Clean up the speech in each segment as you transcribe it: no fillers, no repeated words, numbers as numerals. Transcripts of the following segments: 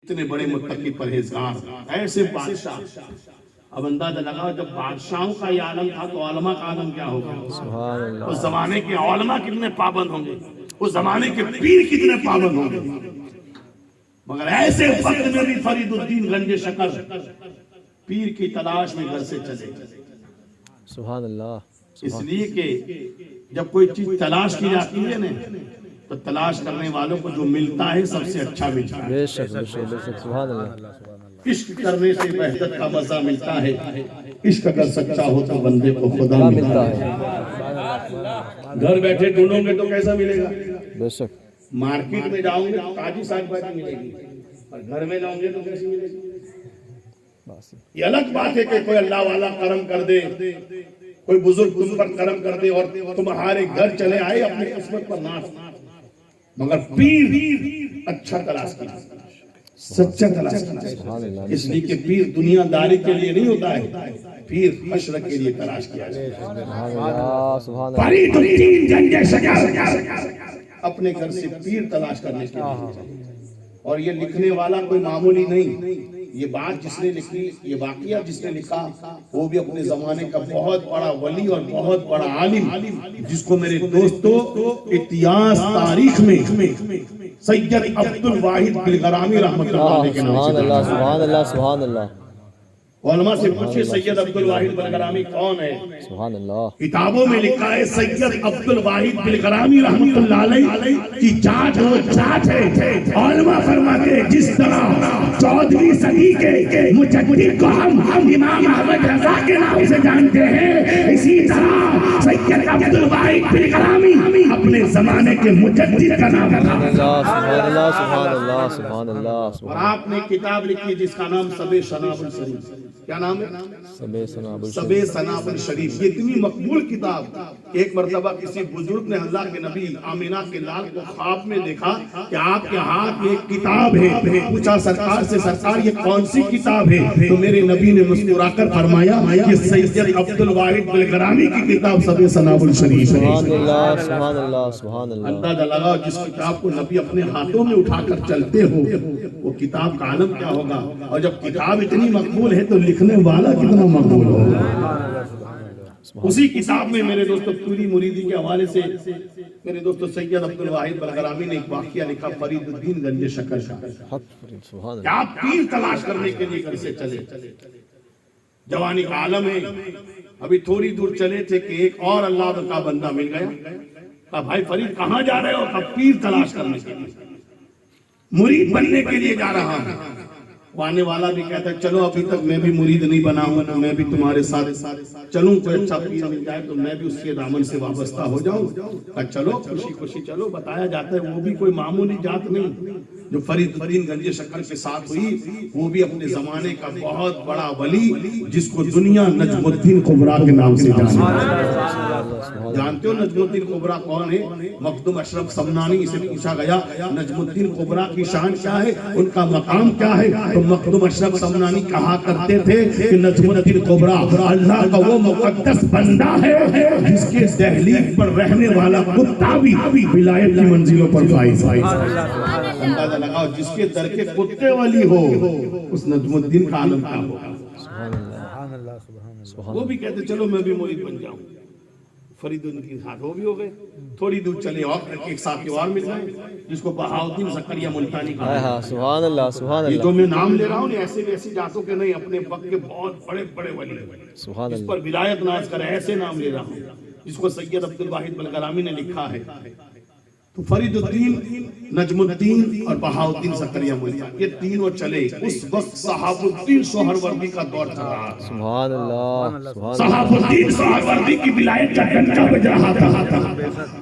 اتنے بڑے متقی پرہیزگار ایسے بادشاہ. اب اندازہ لگاؤ جب بادشاہوں کا یہ عالم تھا تو علماء کا عالم کیا ہوگا. اس زمانے کے علماء کتنے پابند ہوں گے, اس زمانے کے پیر کتنے پابند ہوں گے. مگر ایسے وقت میں بھی فرید الدین گنج شکر پیر کی تلاش میں گھر سے چلے. سبحان اللہ. اس لیے کہ جب کوئی چیز تلاش کی جاتی ہے نا تو تلاش کرنے والوں کو جو ملتا ہے سب سے اچھا ملتا ہے. بے شک بے شک بے شک. سبحان اللہ. عشق کرنے سے وحدت کا مزہ ملتا ہے. عشق اگر سچا ہو تو بندے کو خدا ملتا ہے. گھر بیٹھے ڈھونڈوں گے تو کیسا ملے گا. بے شک. مارکیٹ میں جاؤں گے تو تازی ساگ بھاجی ملے گی, اور گھر میں جاؤں گے تو کیسی ملے گی. یہ الگ بات ہے کہ کوئی اللہ والا کرم کر دے, کوئی بزرگ تم پر کرم کر دے اور تمہارے گھر چلے آئے اپنی قسمت پر ناز. مگر پیر اچھا تلاش کیا, سچا تلاش کیا. اس لیے کہ پیر دنیا داری کے لیے نہیں ہوتا ہے, پیر حشر کے لیے تلاش کیا جاتا ہے. فرید الدین گنج شکر اپنے گھر سے پیر تلاش کرنے کے لیے. اور یہ لکھنے والا کوئی معمولی نہیں. یہ بات جس نے لکھی, یہ واقعہ جس نے لکھا, وہ بھی اپنے زمانے کا بہت بڑا ولی اور بہت بڑا عالم, جس کو میرے دوستو اتہاس تاریخ میں سید عبد الواحد بلغرامی رحمۃ اللہ علیہ کے نام سے. سبحان اللہ سبحان اللہ. علماء سے پوچھے سید عبد الواحد بلغرامی کون ہے. سبحان اللہ. کتابوں میں لکھا ہے سید عبد الواحد بلغرامی رحمۃ اللہ علیہ کی جات وہ جات ہے. علماء فرماتے ہیں جس طرح 14ویں صدی کے مجدد کو ہم امام احمد رضا کے نام سے جانتے ہیں, اسی طرح سید عبد الواحد بلغرامی اپنے زمانے کے مجدد کا نام تھا. سبحان اللہ سبحان اللہ سبحان اللہ. اور آپ نے کتاب لکھی جس کا نام سب سناب الشریف. کیا نام ہے؟ سب سناب الشریف. یہ اتنی مقبول کتاب, ایک مرتبہ کسی بزرگ نے اللہ کے نبی آمینہ کے لال کو خواب میں دیکھا کہ آپ کے ہاتھ میں ایک کتاب ہے. پوچھا سرکار سے, سرکار یہ کون سی کتاب ہے؟ تو میرے نبی نے مسکرا کر فرمایا کہ سید عبد الواحد بلغرامی کی کتاب سب سناب الشریف ہے. سبحان اللہ سبحان اللہ سبحان اللہ. اندازہ لگاؤ جس کتاب کو نبی اپنے ہاتھوں میں اٹھا کر چلتے ہو وہ کتاب کا عالم کیا ہوگا. اور جب کتاب اتنی مقبول ہے تو لکھنے والا کتنا مقبول ہوگا. اسی کتاب میں میرے دوستو پوری مریدی کے حوالے سے میرے دوستو سید عبد الواحد بلغرامی نے ایک واقعہ لکھا فرید الدین گنج شکر کا. کیا آپ پیر تلاش کرنے کے لیے گھر سے چلے. جوانی کا عالم ہے, ابھی تھوڑی دور چلے تھے کہ ایک اور اللہ کا بندہ مل گیا. کہا بھائی فرید کہاں جا رہے ہو؟ کہا پیر تلاش کرنے کے لیے, مرید بننے کے لیے جا رہا ہوں. آنے والا بھی کہتا ہے چلو ابھی تک میں بھی مرید نہیں بنا ہوں, تو میں بھی تمہارے ساتھ چلوں, کوئی اچھا پیر مل جائے تو میں بھی اس کے دامن سے وابستہ ہو جاؤں. چلو خوشی خوشی چلو. بتایا جاتا ہے وہ بھی کوئی معمولی جات نہیں جو فرید الدین گنج شکر کے ساتھ ہوئی, وہ بھی اپنے زمانے کا بہت بڑا ولی جس کو دنیا نجم الدین کبریٰ کے نام سے جانتے ہو. نجم الدین کبریٰ کون ہے؟ مخدوم اشرف سمنانی سے پوچھا گیا نجم الدین کبریٰ کی شان کیا ہے, ان کا مقام کیا ہے؟ تو مخدوم اشرف سمنانی کہا کرتے تھے کہ نجم الدین کبریٰ اللہ کا وہ مقدس بندہ ہے جس کے دہلیز پر رہنے والا کتا بھی ولایت کی منزلوں پر فائز. اندازہ لگاؤ جس کے در کے کتے والی ہو اس نجم الدین کا عالم کیا ہوگا. وہ بھی کہتے چلو میں بھی مرید بن جاؤں. فرید الدین ساتھ وہ بھی ہو گئے. تھوڑی دور چلے اور ایک ساتھی اور مل گئے جس کو بہاؤدین زکریا ملتانی کہا. سبحان اللہ سبحان اللہ. یہ جو میں نام لے رہا ہوں ایسے ویسی جاتوں کے نہیں, اپنے وقت کے بہت بڑے بڑے ولی جس پر ولایت ناز کرے ایسے نام لے رہا ہوں جس کو سید عبد الواحد بلغرامی نے لکھا ہے. تو فرید الدین, نجم الدین اور بہاؤدین زکریا ملتانی یہ تینوں چلے. اس وقت صحاب الدین سہروردی کا دور چل رہا تھا. سبحان اللہ. صحاب الدین سہروردی کی ولایت کا ڈنکا بج رہا تھا,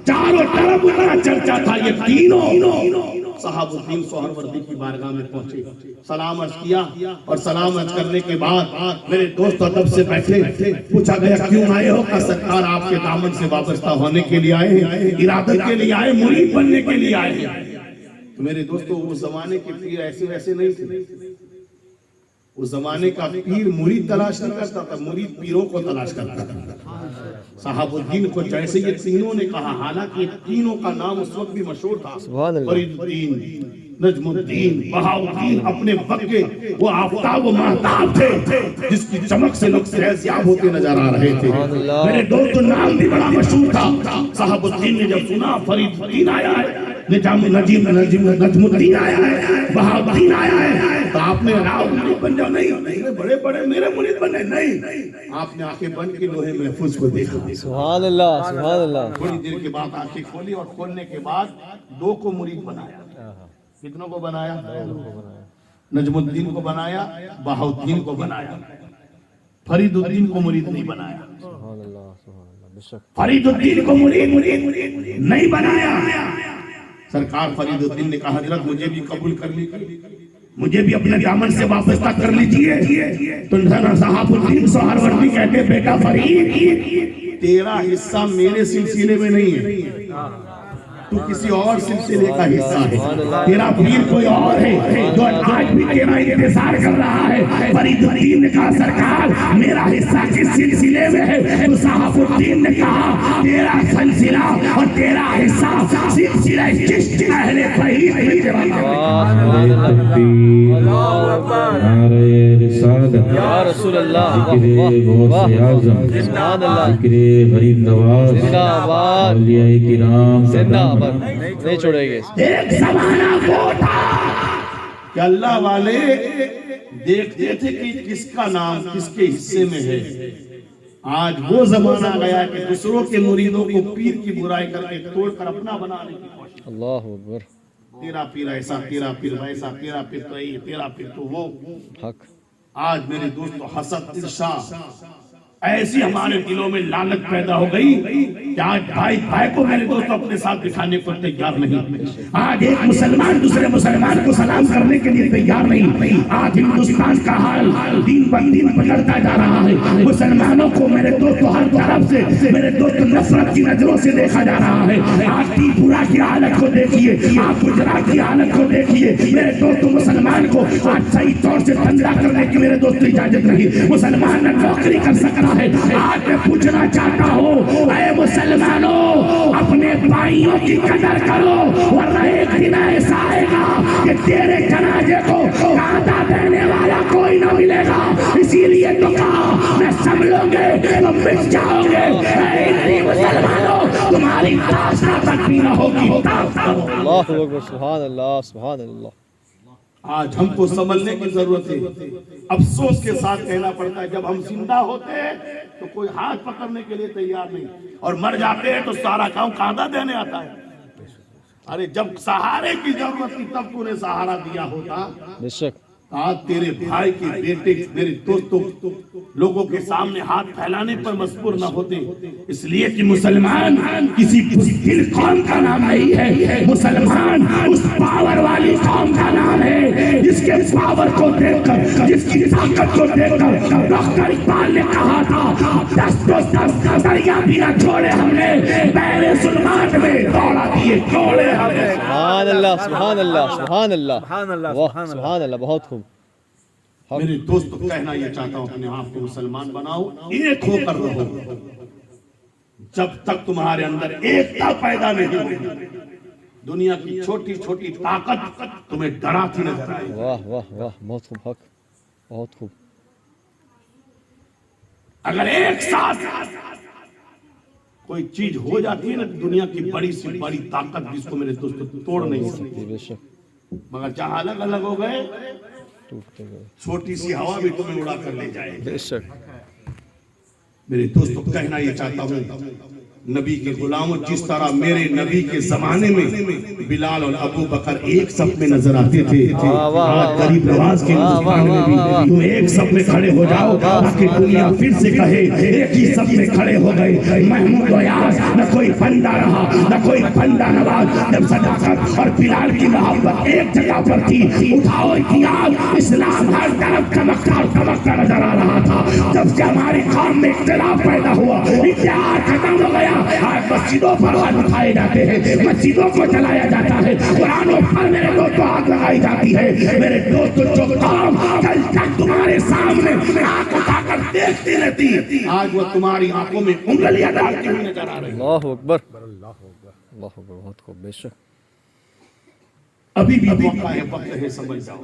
چاروں طرف ان کا چرچا تھا. یہ تینوں صحاب الدین سہروردی کی بارگاہ میں پہنچے, سلام عرض کیا, اور سلام عرض کرنے کے بعد میرے دوست ادب سے بیٹھے. پوچھا گیا کیوں آئے ہو؟ کہ سرکار آپ کے دامن سے وابستہ ہونے کے لیے آئے ہیں, ارادت کے لیے آئے, مرید بننے کے لیے آئے ہیں. تو میرے دوستو اس زمانے کے پیر ایسے ویسے نہیں تھے. اس زمانے کا پیر مرید تلاش نہیں کرتا تھا, مرید پیروں کو تلاش کرتا تھا. صحاب الدین کو جیسے یہ تینوں نے کہا, حالانکہ تینوں کا نام اس وقت بھی مشہور تھا, فرید الدین نجم الدین بہاؤالدین اپنے وقت کے وہ آفتاب و مہتاب تھے جس کی چمک سے لوگ فیضیاب ہوتے نظر آ رہے تھے. میرے دوست نام بھی بڑا مشہور تھا. صاحب الدین نے جب سنا فرید الدین آیا ہے, نجم الدین آیا ہے, بہاؤالدین آیا ہے, تو آپ نے مرید بن جاؤ. نہیں, بڑے بڑے میرے مرید بنے. نہیں, آپ نے آنکھیں بند کی لوہے محفوظ کو دیکھا. سبحان اللہ, سبحان اللہ. تھوڑی دیر کے بعد آنکھیں کھولی اور کھولنے کے بعد 2 کو مرید بنایا. کتنوں کو بنایا؟ نجم الدین کو بنایا, بہاؤالدین کو بنایا, فرید الدین کو مرید نہیں بنایا. سبحان اللہ, سبحان اللہ. بے شک فرید الدین کو مرید نہیں بنایا. سرکار فرید الدین نے کہا حضرت مجھے بھی قبول کر لیجیے, مجھے بھی اپنے دامن سے وابستہ کر لیجیے. تو صاحب الدین سہروردی کہتے بیٹا فرید تیرا حصہ میرے سلسلے میں نہیں ہے, تو کسی اور سلسلے کا حصہ ہے. تیرا پیر کوئی اور ہے جو آج بھی تیرا انتظار کر رہا ہے. فرید الدین نے کہا سرکار میرا حصہ کس سلسلے میں ہے؟ تو صاحب الدین نے کہا تیرا سلسلہ اور تیرا حصہ سلسلہ چشت اہل فرید میں تیرا یا رسول اللہ. سبحان اللہ. غریب نواز زندہ آباد, اولیاء کرام زندہ آباد, نہیں چھوڑیں گے. ایک زمانہ وہ تھا کہ اللہ والے دیکھتے تھے کہ کس کا نام کس کے حصے میں ہے. آج وہ زمانہ گیا کہ دوسروں کے مریدوں کو پیر کی برائی کر کے توڑ کر اپنا بنانے کی کوشش. اللہ اکبر. تیرا پیر ایسا, تیرا پیر ویسا, تیرا پیر تو یہ, تیرا پیر تو وہ. حق. آج میرے دوستو حسد ارشا ایسی ہمارے دلوں میں لعنت پیدا ہو گئی کہ آج بھائی کو میرے دوست اپنے ساتھ بٹھانے کو تیار نہیں. آج ایک مسلمان دوسرے مسلمان کو سلام کرنے کے لیے تیار نہیں. آج ہندوستان کا حال دین پر دین بگڑتا جا رہا ہے. مسلمانوں کو میرے دوست ہر طرف سے میرے دوست نفرت کی نظروں سے دیکھا جا رہا ہے. آج تریپورہ کی حالت کو دیکھیے, آپ گجرات کی حالت کو دیکھیے. میرے دوست مسلمان کو آج صحیح طور سے دھندا کرنے کی میرے دوست اجازت نہیں. مسلمان نہ نوکری کر سکتا ہے. آج میں پوچھنا چاہتا ہوں اے مسلمانوں اپنے بھائیوں کی قدر کرو, ورنہ ایک دن ایسا آئے گا کہ تیرے جنازے کو آدھا دینے والا کوئی نہ ملے گا. اسی لیے تو کہا میں سنبھلوں گے تم مٹ جاؤ گے. اے مسلمانوں تمہاری تاشا تک بھی نہ ہوگی. اللہ اکبر. سبحان اللہ, سبحان اللہ. آج ہم کو سنبھلنے کی ضرورت ہے. افسوس کے ساتھ کہنا پڑتا ہے جب ہم زندہ ہوتے ہیں تو کوئی ہاتھ پکڑنے کے لیے تیار نہیں, اور مر جاتے ہیں تو سارا کام کاندھا دینے آتا ہے. ارے جب سہارے کی ضرورت تھی تب تو نے سہارا دیا ہوتا. بے شک. آج تیرے بھائی کے بیٹے میرے دوستوں لوگوں کے سامنے ہاتھ پھیلانے پر مجبور نہ ہوتے, اس لیے کہ مسلمان کسی بزدل قوم کا نام نہیں ہے. مسلمان اس پاور والی قوم کا نام ہے جس کے پاور کو دیکھ کر, جس کی طاقت کو دیکھ کر ڈاکٹر اقبال نے کہا تھا 10 دریا بھی نہ چھوڑے ہم نے, پہلے ظلمات میں دوڑا دیے چھوڑے ہم نے. سبحان اللہ, سبحان اللہ, سبحان اللہ. واہ, سبحان اللہ. بہت خوب. میرے دوست کہنا یہ چاہتا ہوں اپنے آپ کو مسلمان بناؤ, ایک ہو کر رہو. جب تک تمہارے اندر ایکتا پیدا نہیں ہوگی دنیا کی چھوٹی چھوٹی طاقت تمہیں ڈراتی نظر آئے. واہ واہ واہ, بہت خوب. حق, بہت خوب. اگر ایک ساتھ کوئی چیز ہو جاتی ہے نا دنیا کی بڑی سے بڑی طاقت جس کو میرے دوست توڑ نہیں سکتی. بے شک. مگر جہاں الگ الگ ہو گئے چھوٹی سی ہوا بھی تمہیں اڑا کر لے جائے. بے شک. میرے دوستوں کہنا یہ چاہتا ہوں نبی کے غلاموں جس طرح میرے نبی کے زمانے میں بلال اور ابو بکر ایک صف میں نظر آتے تھے, آج غریب نواز کے ہندوستان میں بھی تم ایک صف میں کھڑے ہو جاؤ تاکہ دنیا پھر سے کہے ایک ہی صف میں کھڑے ہو گئے. محمود و یاس نہ کوئی بندہ رہا نہ کوئی بندہ نواز. جب صداقت اور بلال کی محبت ایک جگہ پر تھی, اٹھاؤ اتحاد, اسلام ہر طرف چمکتا نظر آ رہا تھا. جب سے ہماری قوم میں اختلاف پیدا ہوا اتحاد ختم ہو گیا. آج مسجدوں پر ہاتھ اٹھائے جاتے ہیں, مسجدوں کو چلایا جاتا ہے, قرآنوں پر میرے دوستوں ہاتھ لگائی جاتی ہے. میرے دوستوں جو قوم کل تک تمہارے سامنے آنکھ اٹھا کر دیکھتی رہتی آج وہ تمہاری آنکھوں میں انگلیاں ڈالتی ہوئی نظر آ رہی. اللہ اکبر. اللہ اکبر. اللہ اکبر. بہت خوب. بے شک. ابھی بھی موقع ہے، وقت ہے، سمجھ جاؤ،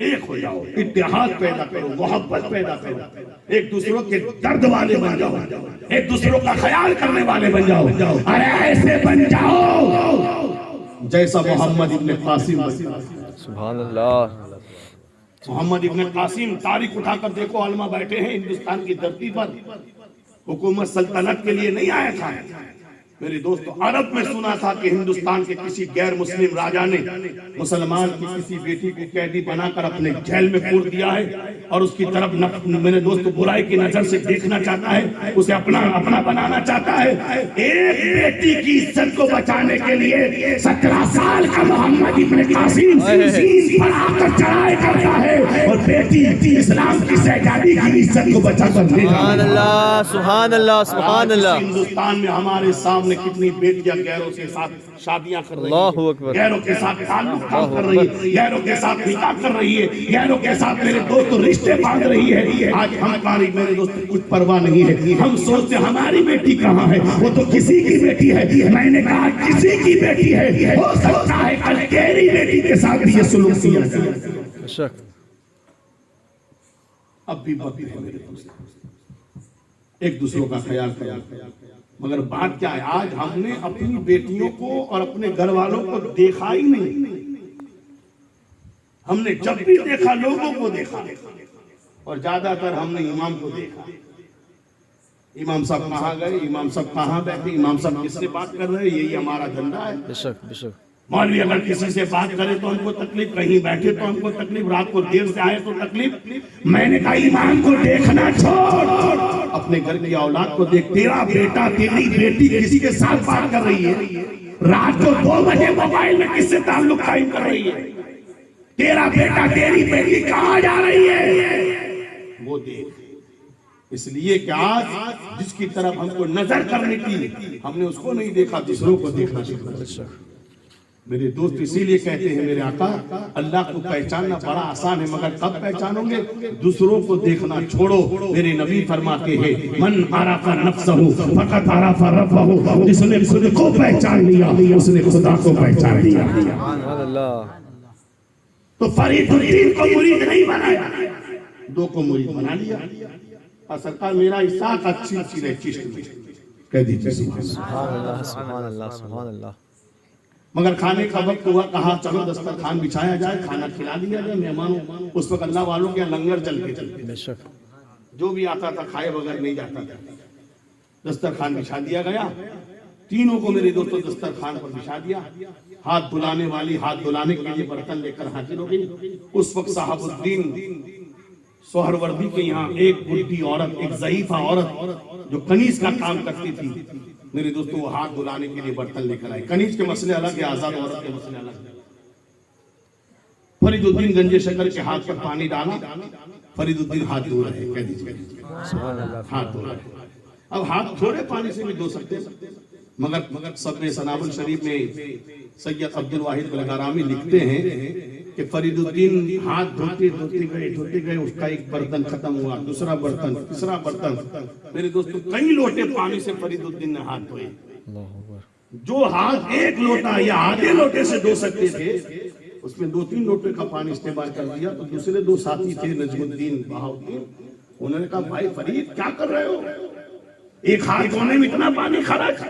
ایک ہو جاؤ، اتحاد پیدا کرو، محبت پیدا کرو، ایک دوسروں کے درد والے بن جاؤ، ایک دوسروں کا خیال کرنے والے بن جاؤ، ارے ایسے بن جاؤ جیسا محمد ابن قاسم بنا۔ سبحان اللہ، محمد ابن قاسم، تاریخ اٹھا کر دیکھو، علماء بیٹھے ہیں ہندوستان کی دھرتی پر، حکومت سلطنت کے لیے نہیں آیا تھا میرے دوستو۔ عرب میں سنا تھا کہ ہندوستان کے کسی غیر مسلم راجا نے مسلمان کی کسی بیٹی کو قیدی بنا کر اپنے جیل میں پور دیا ہے، اور اس کی طرف میرے دوستو برائی کی نظر سے دیکھنا چاہتا ہے، اسے اپنا بنانا چاہتا ہے۔ ایک بیٹی کی عزت کو بچانے کے لیے 17 سال کا محمد ابن قاسم زین پر آ کر چڑھائی کرتا ہے، اور بیٹی اسلام کی شہزادی کی عزت کو بچا کر دے گا۔ سبحان اللہ، سبحان اللہ، سبحان اللہ۔ ہندوستان میں ہمارے سامنے کتنی بیٹیاں غیروں کے ساتھ شادیاں کر رہی اللہ ہیں، اکبر، غیروں کے ساتھ تعلق کر رہی ہے، غیروں کے ساتھ نکاح کر رہی ہے، غیروں کے ساتھ میرے دوست رشتے باندھ رہی ہے۔ آج ہماری میرے دوست کچھ پرواہ نہیں ہے، ہم سوچتے ہماری بیٹی کہاں ہے، وہ تو کسی کی بیٹی ہے۔ میں نے کہا کسی کی بیٹی ہے، ہو سکتا ہے کل تیری بیٹی کے ساتھ بھی یہ سلوک کیا جائے۔ بے شک، اب بھی وقت ہے میرے دوست، ایک دوسروں کا خیال کریں، مگر بات کیا ہے، آج ہم نے اپنی بیٹیوں کو اور اپنے گھر والوں کو دیکھا ہی نہیں۔ ہم نے جب بھی دیکھا لوگوں کو دیکھا، اور زیادہ تر ہم نے امام کو دیکھا۔ امام صاحب کہاں گئے، امام صاحب کہاں بیٹھے، امام صاحب کس سے بات کر رہے ہیں، یہی ہمارا دھندا ہے۔ بے شک، بے شک۔ مولوی اگر کسی سے بات کرے تو ہم کو تکلیف، کہیں بیٹھے تو ہم کو تکلیف، رات کو دیر سے آئے تو تکلیف۔ میں نے کہا ایمان کو دیکھنا چھوڑ، اپنے گھر کی اولاد کو دیکھ۔ تیرا بیٹا تیری بیٹی کسی کے ساتھ بات کر رہی ہے، رات کو 2 بجے موبائل میں کس سے تعلق قائم کر رہی ہے، تیرا بیٹا تیری بیٹی کہاں جا رہی ہے، وہ دیکھ۔ اس لیے کہ آج جس کی طرف ہم کو نظر کرنے کی، ہم نے اس کو نہیں دیکھا، دوسروں کو دیکھنا چاہیے۔ میرے دوست اسی لیے کہتے ہیں میرے آقا، اللہ کو پہچاننا بڑا آسان ہے، مگر کب پہچانو گے، دوسروں کو دیکھنا چھوڑو۔ میرے نبی فرماتے ہیں من عرف نفسہ فقط عرف ربہ، جس نے خود کو پہچان لیا اس نے خدا کو پہچان لیا۔ سبحان اللہ۔ تو فرید الدین کو مرید نہیں بنایا، 2 کو مرید بنا لیا۔ اور سرکار میرا اسحاق اچھی چیز ہے چشت میں، کہہ دیجیے سبحان اللہ۔ سبحان اللہ، سبحان اللہ۔ مگر کھانے کا وقت ہوا، کہا چلو دسترخوان بچھایا جائے، کھانا کھلا دیا جائے مہمانوں۔ اس وقت اللہ والوں کے لنگر چلتے چلتے، بے شک، جو بھی آتا تھا کھائے بغیر نہیں جاتا تھا۔ دسترخوان بچھا دیا گیا، تینوں کو میرے دوستوں دسترخوان پر بچھا دیا۔ ہاتھ دھلانے والی ہاتھ دھلانے کے لیے برتن لے کر حاضر ہو گئی۔ اس وقت صاحب الدین سہروردی کے یہاں ایک بڈھی عورت، ایک ضعیفہ عورت جو کنیز کا کام کرتی تھی، میرے دوستوں وہ ہاتھ دھلانے کے لیے برتن لے کر آئے۔ کنیز کے مسئلے الگ ہے، آزاد عورت کے مسئلے الگ ہے۔ فرید الدین گنجے شکر کے ہاتھ پر پانی ڈالا، فرید الدین ہاتھ دھو رہے، کہہ دیجیے ہاتھ دھو رہے۔ اب ہاتھ تھوڑے پانی سے بھی دھو سکتے ہیں، مگر صدر سناب الشریف میں سید عبد الواحد بلغارامی لکھتے ہیں کہ فرید الدین ہاتھ دھوتے گئے، اس کا ایک برتن ختم ہوا، دوسرا برتن، تیسرا برتن۔ میرے دوستو کئی لوٹے پانی سے فرید الدین نے ہاتھ دھوئے۔ جو ہاتھ 1 لوٹا یا آدھے لوٹے سے دھو سکتے تھے، اس میں 2-3 لوٹے کا پانی استعمال کر دیا۔ تو دوسرے 2 ساتھی تھے نجم الدین بہاؤدین، انہوں نے کہا بھائی فرید کیا کر رہے ہو، ایک ہاتھ دھونے میں اتنا پانی خرچ۔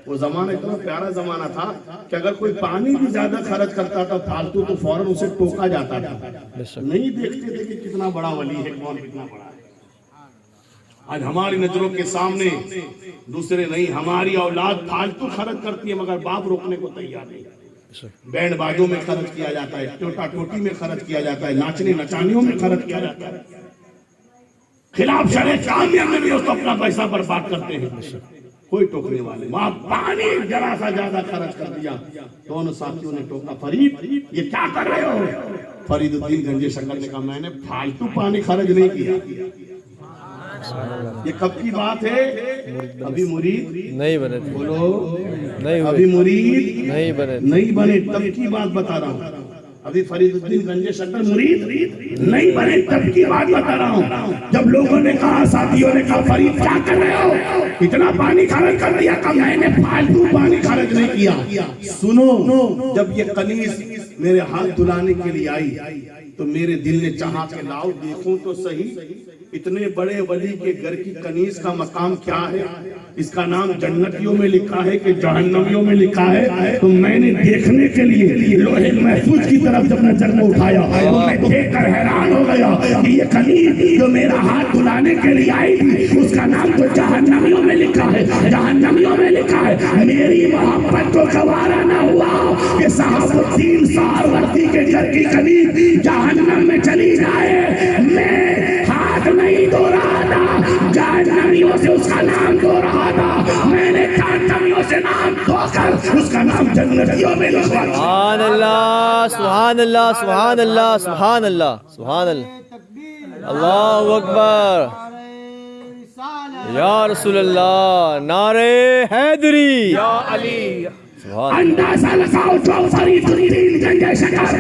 وہ زمانہ اتنا پیارا زمانہ تھا کہ اگر کوئی پانی بھی زیادہ خرچ کرتا تھا فالتو تو فوراً اسے ٹوکا جاتا تھا، نہیں دیکھتے تھے کہ کتنا بڑا ولی ہے، کون کتنا بڑا ہے۔ آج ہماری نظروں کے سامنے دوسرے نہیں، ہماری اولاد فالتو خرچ کرتی ہے، مگر باپ روکنے کو تیار نہیں۔ بینڈ باجوں میں خرچ کیا جاتا ہے، ٹوٹا ٹوٹی میں خرچ کیا جاتا ہے، ناچنے نچانیوں میں خرچ کیا جاتا ہے، خلاف شرع کامیاب میں بھی اس کو اپنا پیسہ برباد کرتے ہیں، کوئی ٹوکنے والے۔ وہاں پانی ذرا سا زیادہ خرچ کر دیا، دونوں ساتھیوں نے ٹوکا فرید یہ کیا کر رہے ہو؟ فرید الدین گنجے شکر نے کہا میں نے فالتو پانی خرچ نہیں کیا۔ یہ کب کی بات ہے؟ ابھی مرید نہیں بنے تھے، بولو نہیں ابھی مرید نہیں بنے، نہیں بنے، تب کی بات بتا رہا ہوں۔ ابھی فرید الدین گنج شکر مرید نہیں بنے تب کی بات بتا رہا ہوں. جب لوگوں نے کہا، ساتھیوں نے کہا فرید کیا کر رہے ہو، اتنا پانی خرچ کر دیا. کہ میں نے فالتو پانی خرچ نہیں کیا. سنو، جب یہ کنیز میرے ہاتھ دھلانے کے لیے آئی تو میرے دل نے چاہا کہ لاؤ دیکھوں تو صحیح اتنے بڑے ولی کے گھر کی کنیز کا مقام کیا ہے. اس کا نام جنتیوں میں لکھا ہے کہ جہنمیوں میں لکھا ہے. تو میں نے دیکھنے کے لیے لوہے محفوظ کی طرف جب نظر میں اٹھایا تو میں دیکھ کر حیران ہو گیا کہ یہ کنیز جو میرا ہاتھ دھلانے کے لیے آئی تھی اس کا نام تو جہنمیوں میں لکھا ہے، جہنمیوں میں لکھا ہے. میری محبت کو گوارا نہ ہوا کہ صاحب الدین سہروردی کے گھر کی کنیز جہنم میں چلی جائے. میں ہاتھ نہیں دھو رہا تھا، جہنمیوں سے اس کا نام دھو رہا تھا. میں نے جہنمیوں سے نام دھو کر اس کا نام جنتیوں میں لکھوا دیا. سبحان اللہ، سبحان اللہ، سبحان اللہ، سبحان اللہ، سبحان اللہ، اللہ اکبر، یا رسول اللہ، نعرے حیدری، یا علی. اندازہ لگاؤ جو فرید الدین گنج شکر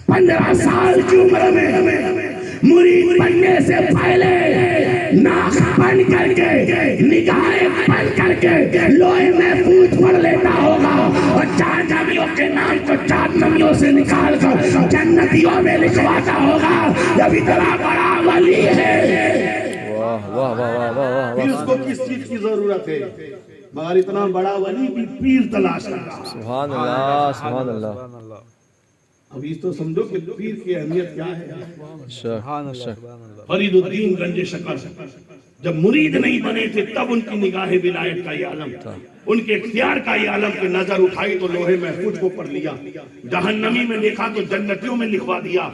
15 سال کی عمر میں مرید بننے سے پہلے ناک بند کر کے نگاہیں بند کر کے لوہے محفوظ پڑھ لیتا ہوگا اور جہنمیوں کے نام کو جہنمیوں سے نکال کر جنتیوں میں لکھواتا ہوگا. جب اتنا بڑا ولی ہے، واہ واہ واہ واہ واہ پھر واہ، اس کو کس چیز کی ضرورت ہے؟ مگر اتنا بڑا ولی بھی پیر تلاش کر رہا. سبحان اللہ، سبحان اللہ. اب اس تو سمجھو کہ پیر کی اہمیت کیا ہے. شک. فرید الدین گنج شکر جب مرید نہیں بنے تھے تب ان کی نگاہ ولایت کا یہ عالم تھا، ان کے اختیار کا یہ عالم کہ نظر اٹھائی تو لوہے محفوظ کو پڑھ لیا، جہنمی میں دیکھا تو جنتیوں میں لکھوا دیا.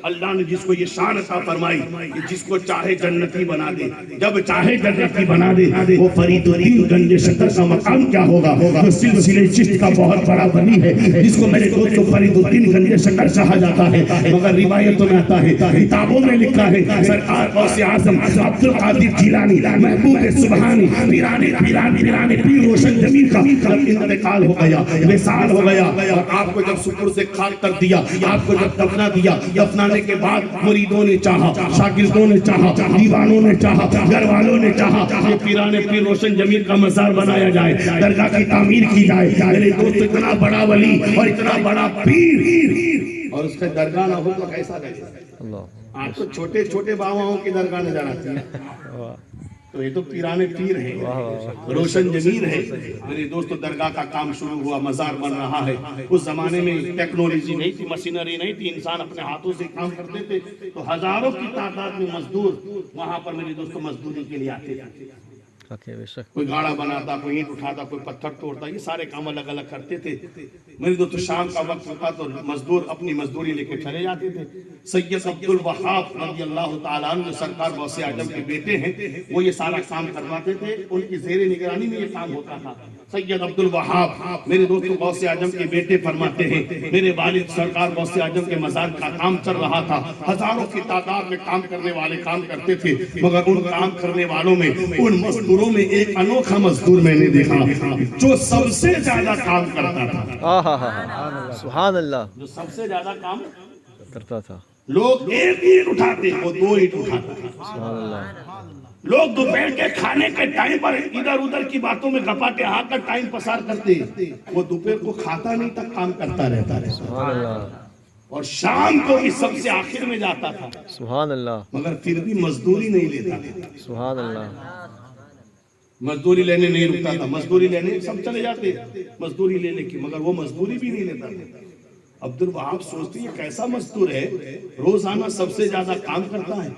اللہ نے جس کو یہ شان عطا فرمائی کہ جس کو چاہے جنتی بنا دے، جب چاہے جنتی بنا دے. وہ فرید الدین گنج شکر کا مقام کیا ہوگا؟ وہ سلسلے چشت کا بہت بڑا ولی ہے جس کو میرے دوست فرید الدین گنج شکر کہا جاتا ہے. مگر روایتوں میں آتا ہے، کتابوں میں لکھا ہے، سرکار غوث اعظم عبد القادر جیلانی محبوب سبحانی پیرانے پیر روشن زمین کا جب انتقال ہو گیا، وصال ہو گیا، اور آپ کو جب سپر سے خاک کر دیا، آپ کو جب دفنا دیا، دفنانے کے بعد مریدوں نے چاہا، شاگردوں نے چاہا، دیوانوں نے چاہا، گھر والوں نے چاہا کہ پیرانے پیر روشن زمین کا مزار بنایا جائے، درگاہ کی تعمیر کی جائے. میرے دوست اتنا بڑا ولی اور اتنا بڑا پیر اور اس کے درگاہ نہ ہو تو کیسا لگے؟ آپ تو چھوٹے چھوٹے باباؤں کی درگاہ نظر آتی ہے، تو یہ تو پیرانے پیر ہیں، روشن زمین ہے. میرے دوستو درگاہ کا کام شروع ہوا، مزار بن رہا ہے. اس زمانے میں ٹیکنالوجی نہیں تھی، مشینری نہیں تھی، انسان اپنے ہاتھوں سے کام کرتے تھے. تو ہزاروں کی تعداد میں مزدور وہاں پر میرے دوستو مزدوری کے لیے آتے تھے. کوئی گاڑا بناتا، کوئی اینٹ اٹھاتا، کوئی پتھر توڑتا، یہ سارے کام الگ الگ کرتے تھے. میرے دوستو شام کا وقت ہوتا تو مزدور اپنی مزدوری لے کے چلے جاتے تھے. سید عبد الوہاب رضی اللہ تعالیٰ عنہ جو سرکار غوث اعظم کے بیٹے ہیں، وہ یہ سارا کام کرواتے تھے. ان کی زیر نگرانی میں یہ کام ہوتا تھا. سید عبد الوہاب میرے دوستو غوث اعظم کے بیٹے فرماتے ہیں، میرے والد سرکار غوث اعظم کے مزار کا کام چل رہا تھا. ہزاروں کی تعداد میں کام کرنے والے کام کرتے تھے، مگر ان کام کرنے والوں میں، ان مزدوروں میں ایک انوکھا مزدور میں نے دیکھا جو سب سے زیادہ کام کرتا تھا. سبحان اللہ، جو سب سے زیادہ کام کرتا تھا. لوگ ایک اینٹ اٹھاتے، وہ 2 اینٹ اٹھاتا. سبحان اللہ. لوگ دوپہر کے کھانے کے ٹائم پر ادھر ادھر کی باتوں میں گپاتے ہاتھ کا ٹائم پسار کرتے، وہ دوپہر کو کھاتا نہیں تک کام کرتا رہتا ہے. سبحان اللہ. اور شام کو بھی سب سے آخر میں جاتا تھا، سبحان اللہ. مگر پھر بھی مزدوری نہیں لیتا تھا. سبحان اللہ. مزدوری لینے نہیں رکتا تھا. مزدوری لینے سب چلے جاتے مزدوری لینے کی، مگر وہ مزدوری بھی نہیں لیتا تھا. عبد الوہاب سوچتے یہ کیسا مزدور ہے، روزانہ سب سے زیادہ کام کرتا ہے،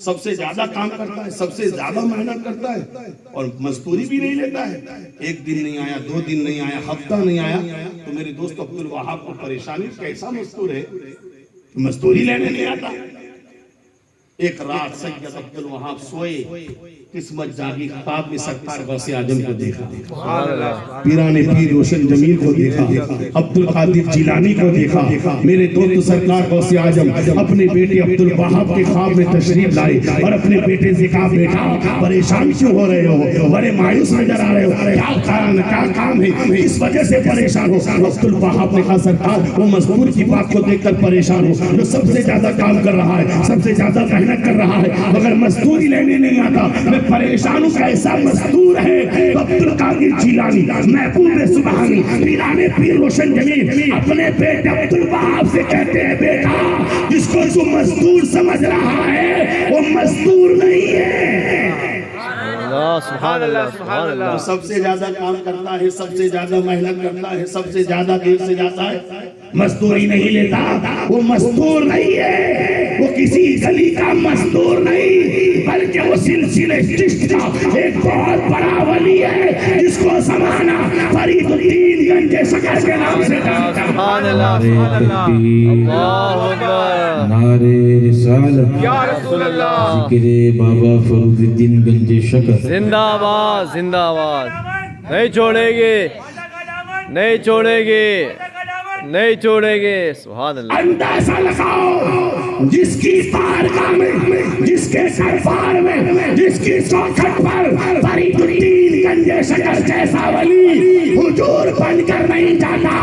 سب سے زیادہ کام کرتا ہے، سب سے زیادہ محنت کرتا ہے اور مزدوری بھی نہیں لیتا ہے. ایک دن نہیں آیا، 2 دن نہیں آیا، ہفتہ نہیں آیا. تو میرے دوست عبد الوہاب کو پریشانی، کیسا مزدور ہے، مزدوری لینے نہیں آتا. ایک رات سید عبد الوہاب سوئے، قسمت جاگی، خواب میں سرکار غوث اعظم کو دیکھا، پیران پیر روشن جمیل کو دیکھا، عبد القادر جیلانی کو دیکھا۔ میرے دوست سرکار غوث اعظم اپنے بیٹے عبد الوہاب کے خواب میں تشریف لائے اور اپنے بیٹے سے کہا، بیٹا پریشان کیوں ہو رہے ہو، بڑے مایوس نظر آ رہے ہو، کیا کام ہے، اس وجہ سے پریشان ہو؟ عبد الوہاب نے کہا، سرکار وہ مزدور کی بات کو دیکھ کر پریشان ہو جو سب سے زیادہ کام کر رہا ہے، سب سے زیادہ محنت کر رہا ہے، مگر مزدوری لینے نہیں آتا، میں پریشان ہوں۔ کیسا مزدور ہے؟ عبد القادر جیلانی، محبوب سبحانی، پیران پیر روشن جمیل اپنے بیٹے عبد الوہاب سے کہتے ہیں، بیٹا جس کو تو مزدور سمجھ رہا ہے وہ مزدور نہیں ہے، سبحان اللہ سبحان اللہ۔ سب سے زیادہ کام کرتا ہے، سب سے زیادہ محنت کرتا ہے، سب سے زیادہ دیر سے جاتا ہے، مزدوری نہیں لیتا، وہ مزدور نہیں ہے، وہ کسی گلی کا مزدور نہیں، بلکہ وہ سلسلہ چشت کا ایک بہت بڑا ولی ہے جس کو زمانہ فرید الدین گنج شکر کے نام سے جانتا ہے۔ سبحان اللہ سبحان اللہ، اللہ اکبر، نعرے رسالت، یا رسول اللہ، ذکر بابا فرید الدین گنج شکر، زندہ آباد زندہ آباد، نہیں چھوڑیں گے نہیں چھوڑیں گے نہیں چھوڑیں گے، سبحان اللہ۔ اندازہ لگاؤ جس کی بارگاہ میں، جس کے دربار میں، جس کی چوکھٹ پر فرید الدین گنج شکر جیسا ولی حضور بن کر نہیں جاتا،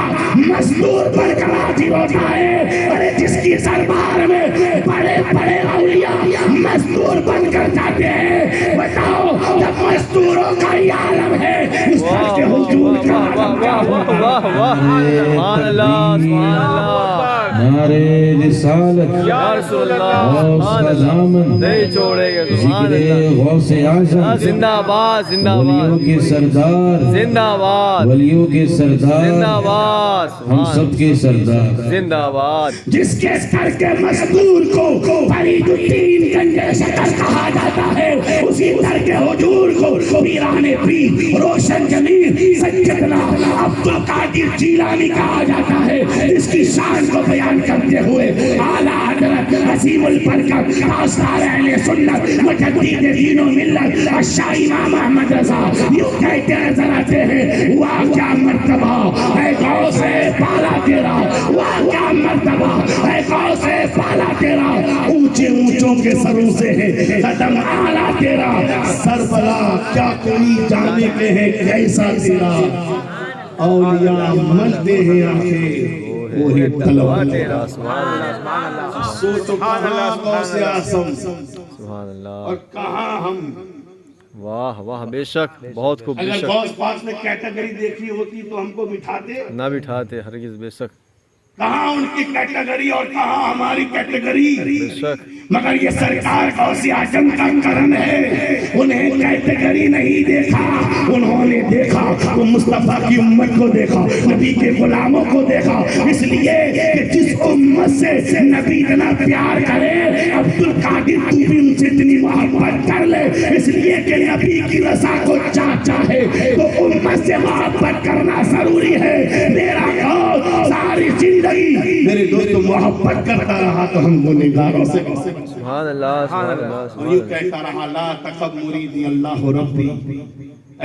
مزدور بن کر حاضر ہوتا ہے۔ ارے جس کی دربار میں بڑے بڑے اولیاء مزدور بن کر جاتے ہیں، بتاؤ جب مزدوروں کا یہ عالم ہے اس پر کے حضور کا عالم کیا ہوگا؟ واہ واہ، سبحان اللہ سبحان اللہ، نعرے رسالت، یا رسول اللہ، سبحان غوث اللہ، دامن، نہیں چھوڑیں گے، سبحان ذکر اللہ، غوث اعظم، زندہ آباد زندہ ولیوں آباد کے سردار، زندہ آباد ولیوں کے زندہ سردار، آباد، ہم سب کے سردار، زندہ آباد۔ جس کے سر کے مزدور کو فرید الدین گنج شکر کہا جاتا ہے، اسی در کے حضور کو پیران پیر روشن جمیل سیدنا عبد القادر جیلانی کہا جاتا ہے۔ اس کی شان کو بیان کرتے ہوئے اعلیٰ حضرت عظیم البرکت تاجدار اہل سنت مجدد دین و ملت الشاہ امام احمد رضا یوں کہتے نظر آتے ہیں، واہ کیا مرتبہ ہے غوث بالا تیرا، واہ کیا مرتبہ ہے غوث بالا تیرا، اونچے اونچوں کے سروں سے ہے قدم اعلیٰ تیرا، سر بلا کیا کوئی جانے کے ہے کیسا تیرا، اولیاء ملتے ہیں آنکھیں وہی تلوار تیرا، سبحان اللہ سوچو کہاں غوث اعظم سبحان اللہ، اور کہاں ہم۔ واہ واہ، بے شک، بہت خوب، بے اگر شک، غوث پاک نے کیٹیگری دیکھی ہوتی تو ہم کو بٹھاتے، نہ بٹھاتے ہرگز، بے شک کہاں ان کی کیٹیگری اور کہاں ہماری کیٹیگری، بے شک، مگر یہ سرکار غوث اعظم کا کرم ہے، انہیں کیٹیگری نہیں دیکھا، انہوں نے دیکھا وہ مصطفیٰ کی امت کو دیکھا، نبی کے غلاموں کو دیکھا، اس لیے کہ جس امت سے نبی اتنا پیار کرے عبد القادر تو بھی ان سے اتنی محبت کر لے، اس لیے کہ نبی کی رضا کو چاہے تو امت سے محبت کرنا ضروری ہے۔ میرا غوث ساری زندگی میرے دوست محبت کرتا رہا تو ہم گنہگاروں سے سبحان اللہ سبحان اللہ اور سبحان یوں اللہ، کہتا رہا، لا تخف مریدی اللہ ربی،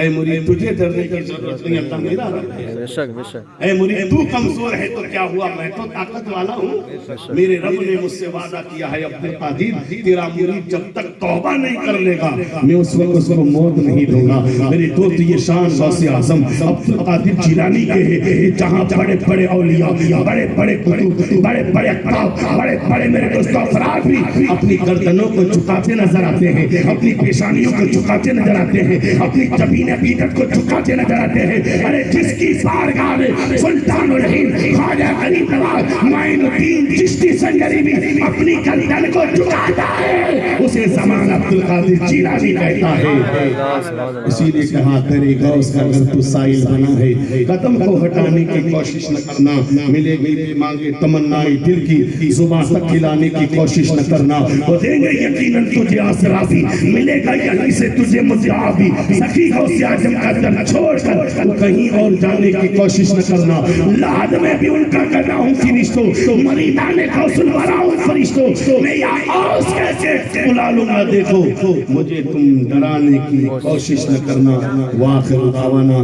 اے مرید تجھے ڈرنے کی ضرورت نہیں، اللہ میرا رب ہے۔ بے شک بے شک، اے مرید تو کمزور ہے تو کیا ہوا، میں تو طاقت والا ہوں، میرے رب نے مجھ سے وعدہ کیا ہے عبد القادر تیرا مرید جب تک توبہ نہیں کر لے گا میں اس وقت اس کو موت نہیں دوں گا۔ میرے دوست یہ شان غوث اعظم عبد القادر جیلانی کے ہے، جہاں بڑے بڑے اولیاء، بڑے بڑے قطب، بڑے بڑے اقطاب، بڑے بڑے میرے دوستوں افراد بھی اپنی گردنوں کو جھکاتے نظر آتے ہیں، اپنی پیشانیوں کو جھکاتے نظر آتے ہیں، اپنی جبین عقیدت کو جھکاتے نظر آتے ہیں۔ ارے جس کی بارگاہ میں سلطان الہند خواجہ غریب نواز معین الدین چشتی سنجری بھی اپنی گردن کو جھکاتا ہے، اسے زمان عبد القادر جیلانی کہتا ہے۔ اسی لیے کہا تیرے غوث کا اگر تو سائل بنا ہے، قدم کو ہٹانے کی کوشش نہ کرنا، ملے گی بے مانگے تمنائے دل کی، زباں تک کھلانے کی کوشش نہ کرنا، وہ دیں گے یقیناً تجھے آسرا بھی، ملے گا یہیں سے تجھے مدعا بھی۔ سخی غوث غوث اعظم کا در چھوڑ کر کہیں اور جانے کی کوشش نہ کرنا. لحد میں بھی ان کا کہنا ہوں فرشتوں, مریدان غوث الورا ہوں فرشتوں, میں یا اوس کیسے بلا لوں گا, دیکھو مجھے تم ڈرانے کی کوشش نہ کرنا. واخر دعوانا